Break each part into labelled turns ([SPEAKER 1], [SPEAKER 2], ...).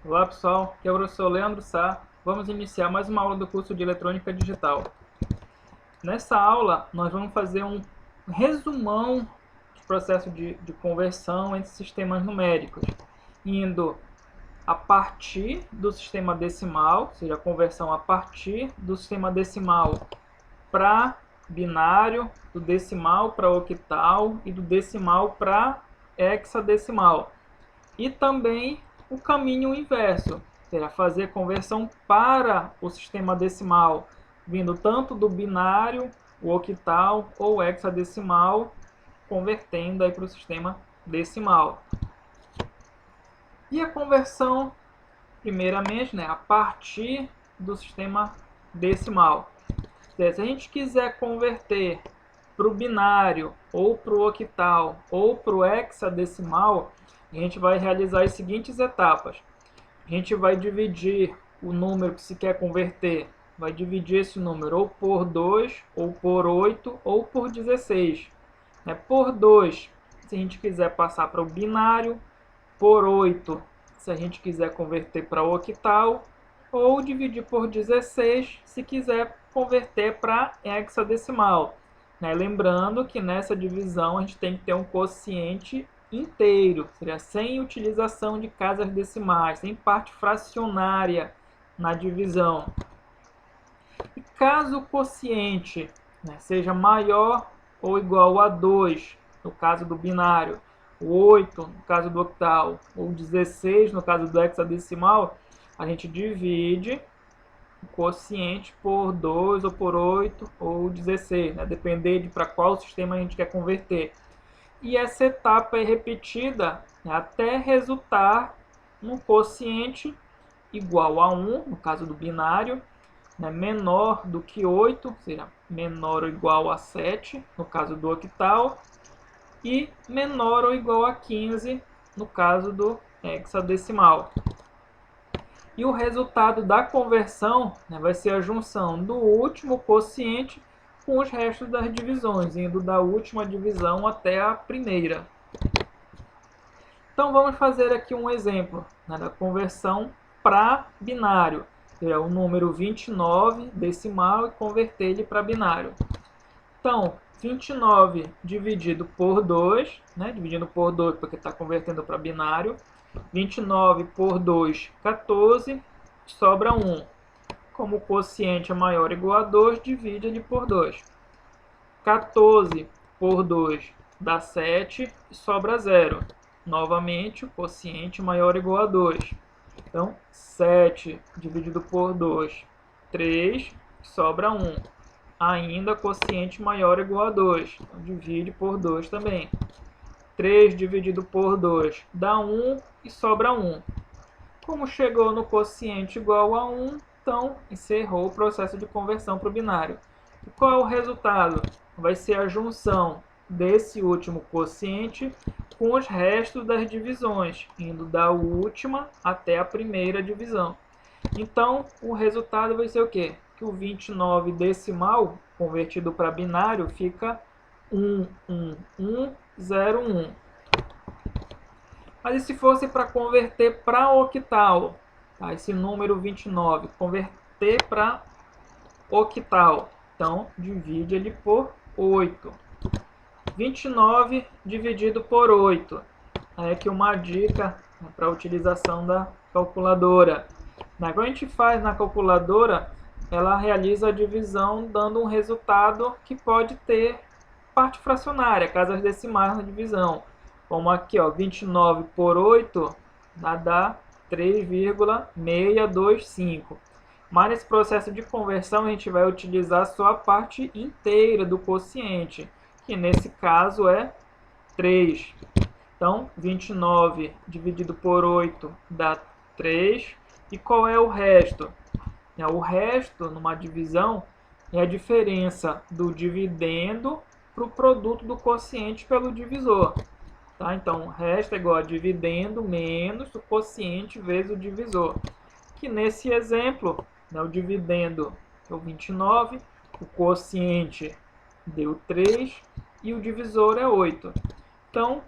[SPEAKER 1] Olá pessoal, aqui é o professor Leandro Sá. Vamos iniciar mais uma aula do curso de Eletrônica Digital. Nessa aula nós vamos fazer um resumão do processo de conversão entre sistemas numéricos, indo a partir do sistema decimal, ou seja, a conversão a partir do sistema decimal para binário, do decimal para octal e do decimal para hexadecimal. E também o caminho inverso, será fazer conversão para o sistema decimal, vindo tanto do binário, o octal ou hexadecimal, convertendo aí para o sistema decimal. E a conversão, primeiramente, a partir do sistema decimal. Se a gente quiser converter para o binário, ou para o octal, ou para o hexadecimal, a gente vai realizar as seguintes etapas. A gente vai dividir o número que se quer converter, vai dividir esse número ou por 2, ou por 8, ou por 16. Por 2, se a gente quiser passar para o binário, por 8, se a gente quiser converter para o octal, ou dividir por 16, se quiser converter para hexadecimal. Lembrando que nessa divisão a gente tem que ter um quociente inteiro, seria sem utilização de casas decimais, sem parte fracionária na divisão. E caso o quociente seja maior ou igual a 2, no caso do binário, o 8 no caso do octal, ou 16 no caso do hexadecimal, a gente divide o quociente por 2 ou por 8 ou 16, depender de para qual sistema a gente quer converter. E essa etapa é repetida até resultar no quociente igual a 1, no caso do binário, menor do que 8, ou seja, menor ou igual a 7, no caso do octal, e menor ou igual a 15, no caso do hexadecimal. E o resultado da conversão vai ser a junção do último quociente com os restos das divisões, indo da última divisão até a primeira. Então vamos fazer aqui um exemplo da conversão para binário. É o número 29 decimal e converter ele para binário. Então, 29 dividido por 2, dividindo por 2 porque está convertendo para binário. 29 por 2, 14, sobra 1. Como o quociente é maior ou igual a 2, divide ele por 2. 14 por 2 dá 7 e sobra 0. Novamente, o quociente maior ou igual a 2. Então, 7 dividido por 2, 3, sobra 1. Ainda quociente maior ou igual a 2. Então, divide por 2 também. 3 dividido por 2 dá 1 e sobra 1. Como chegou no quociente igual a 1, então encerrou o processo de conversão para o binário. E qual é o resultado? Vai ser a junção desse último quociente com os restos das divisões, indo da última até a primeira divisão. Então, o resultado vai ser o quê? Que o 29 decimal, convertido para binário, fica 11101. Mas e se fosse para converter para octal? Esse número 29, converter para octal. Então, divide ele por 8. 29 dividido por 8. Aí aqui uma dica para a utilização da calculadora. Quando a gente faz na calculadora, ela realiza a divisão dando um resultado que pode ter parte fracionária, casas decimais na divisão. Como aqui, 29 por 8 dá 3,625. Mas nesse processo de conversão a gente vai utilizar só a parte inteira do quociente, que nesse caso é 3. Então, 29 dividido por 8 dá 3. E qual é o resto? O resto, numa divisão, é a diferença do dividendo para o produto do quociente pelo divisor. Então, o resto é igual a dividendo menos o quociente vezes o divisor. Que nesse exemplo, o dividendo é o 29, o quociente deu 3 e o divisor é 8. Então,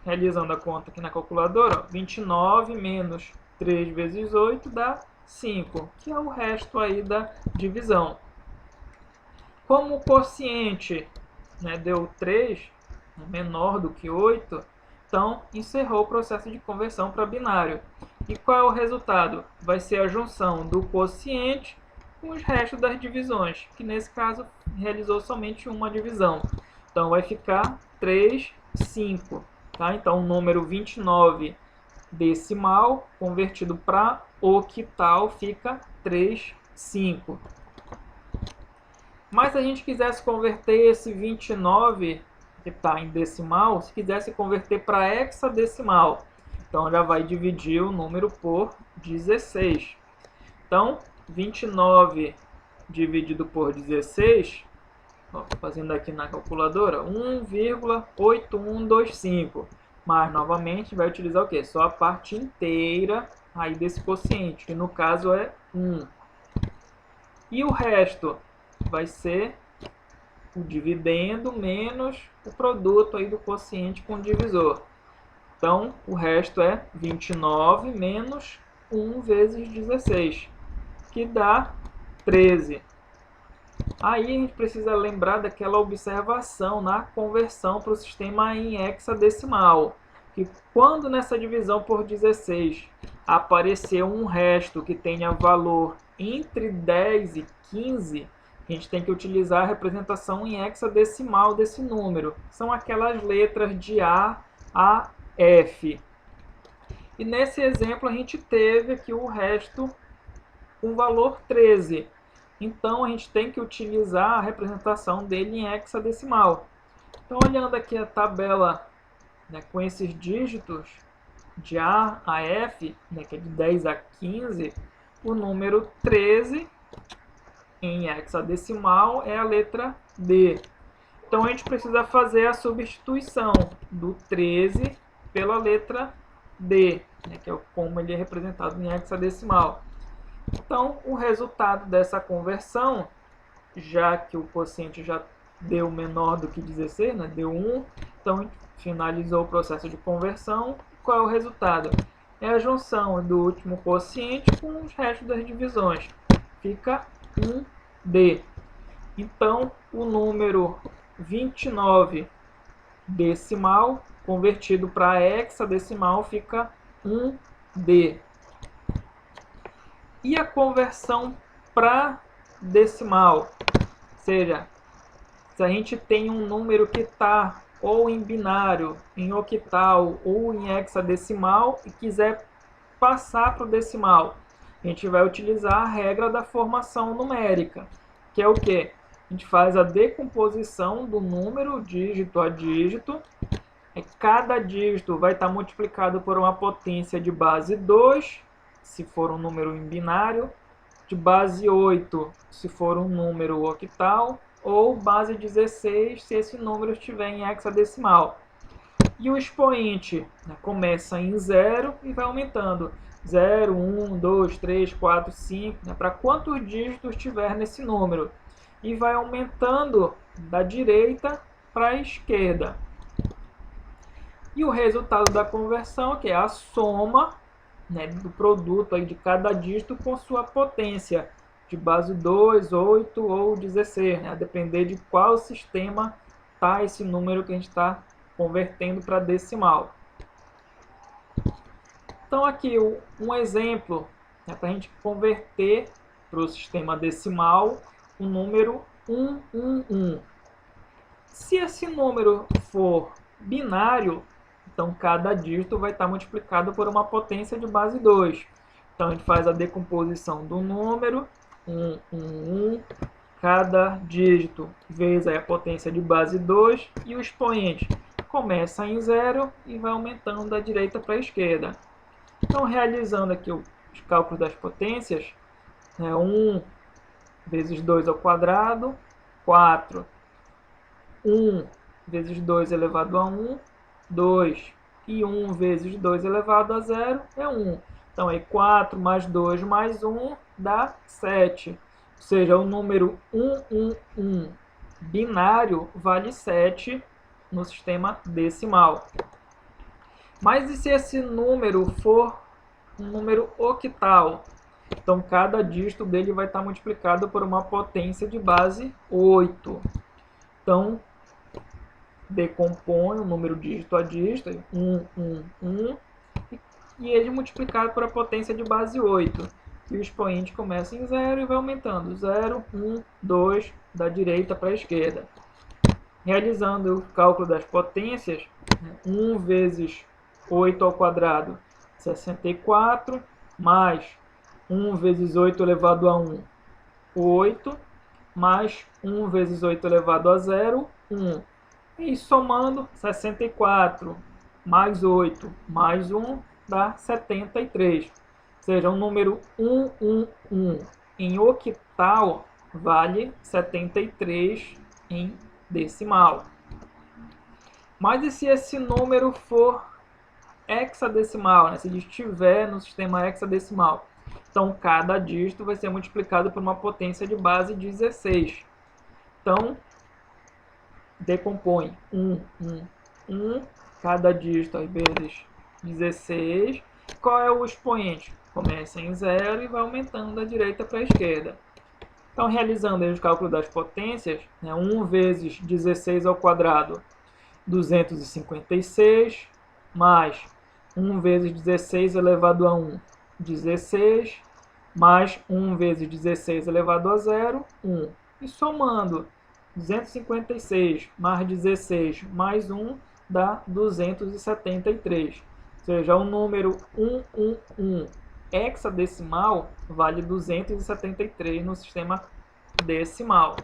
[SPEAKER 1] realizando a conta aqui na calculadora, ó, 29 menos 3 vezes 8 dá 5, que é o resto aí da divisão. Como o quociente, né, deu 3, menor do que 8, então encerrou o processo de conversão para binário. E qual é o resultado? Vai ser a junção do quociente com os restos das divisões, que nesse caso realizou somente uma divisão. Então vai ficar 3, 5. Tá? Então o número 29 decimal convertido para octal fica 3, 5. Mas se a gente quisesse converter esse 29 que está em decimal, se quisesse converter para hexadecimal, então já vai dividir o número por 16. Então, 29 dividido por 16, ó, fazendo aqui na calculadora, 1,8125. Mas, novamente, vai utilizar o quê? Só a parte inteira aí desse quociente, que no caso é 1. E o resto vai ser o dividendo menos o produto aí do quociente com o divisor. Então, o resto é 29 menos 1 vezes 16, que dá 13. Aí a gente precisa lembrar daquela observação na conversão para o sistema em hexadecimal, que quando nessa divisão por 16 aparecer um resto que tenha valor entre 10 e 15, a gente tem que utilizar a representação em hexadecimal desse número. São aquelas letras de A a F. E nesse exemplo a gente teve aqui o resto com valor 13. Então a gente tem que utilizar a representação dele em hexadecimal. Então, olhando aqui a tabela, né, com esses dígitos de A a F, né, que é de 10 a 15, o número 13 em hexadecimal é a letra D. Então a gente precisa fazer a substituição do 13 pela letra D, né, que é como ele é representado em hexadecimal. Então, o resultado dessa conversão, já que o quociente já deu menor do que 16, né, deu 1, então finalizou o processo de conversão. Qual é o resultado? É a junção do último quociente com os restos das divisões. Fica 1D. Então, o número 29 decimal convertido para hexadecimal fica 1D. E a conversão para decimal? Ou seja, se a gente tem um número que está ou em binário, em octal ou em hexadecimal e quiser passar para o decimal, a gente vai utilizar a regra da formação numérica, que é o quê? A gente faz a decomposição do número dígito a dígito. Cada dígito vai estar multiplicado por uma potência de base 2, se for um número em binário, de base 8, se for um número octal, ou base 16, se esse número estiver em hexadecimal. E o expoente, né, começa em 0 e vai aumentando. 0, 1, 2, 3, 4, 5, né, para quantos dígitos tiver nesse número. E vai aumentando da direita para a esquerda. E o resultado da conversão, que é a soma, né, do produto aí de cada dígito com sua potência, de base 2, 8 ou 16, né, a depender de qual sistema está esse número que a gente está convertendo para decimal. Então aqui um exemplo, né, para a gente converter para o sistema decimal o número 111. Se esse número for binário, então cada dígito vai estar multiplicado por uma potência de base 2. Então a gente faz a decomposição do número 111, cada dígito vezes a potência de base 2 e o expoente começa em 0 e vai aumentando da direita para a esquerda. Então, realizando aqui os cálculos das potências, 1 vezes 2 ao quadrado, 4. 1 vezes 2 elevado a 1, 2. E 1 vezes 2 elevado a 0 é 1. Então, é 4 mais 2 mais 1 dá 7. Ou seja, o número 111 binário vale 7 no sistema decimal. Mas e se esse número for um número octal? Então, cada dígito dele vai estar multiplicado por uma potência de base 8. Então, decompõe o número dígito a dígito, 1, 1, 1, e ele multiplicado por a potência de base 8. E o expoente começa em 0 e vai aumentando. 0, 1, 2, da direita para a esquerda. Realizando o cálculo das potências, 1 vezes 8 ao quadrado, 64, mais 1 vezes 8 elevado a 1, 8, mais 1 vezes 8 elevado a 0, 1. E somando, 64 mais 8 mais 1 dá 73. Ou seja, o número 111 em octal vale 73 em decimal. Mas e se esse número for hexadecimal, né? Se ele estiver no sistema hexadecimal? Então, cada dígito vai ser multiplicado por uma potência de base 16. Então, decompõe 1, 1, 1, cada dígito às vezes 16. Qual é o expoente? Começa em 0 e vai aumentando da direita para a esquerda. Então, realizando aí os cálculos das potências, né, 1 vezes 16 ao quadrado, 256, mais 1 vezes 16 elevado a 1, 16, mais 1 vezes 16 elevado a 0, 1. E somando, 256 mais 16 mais 1 dá 273. Ou seja, o número 111 hexadecimal vale 273 no sistema decimal.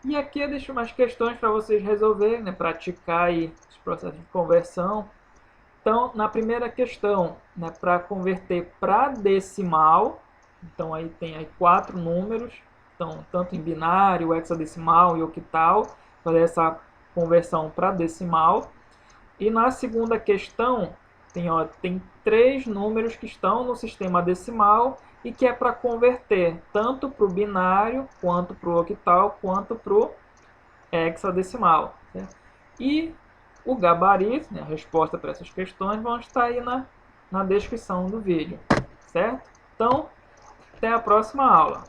[SPEAKER 1] E aqui eu deixo umas questões para vocês resolverem, né, praticar aí os processos de conversão. Então, na primeira questão, né, para converter para decimal, então aí tem aí 4 números, então tanto em binário, hexadecimal e octal, fazer essa conversão para decimal. E na segunda questão, tem 3 números que estão no sistema decimal e que é para converter tanto para o binário, quanto para o octal, quanto para o hexadecimal. Certo? E o gabarito, né, a resposta para essas questões, vão estar aí na descrição do vídeo. Certo? Então, até a próxima aula.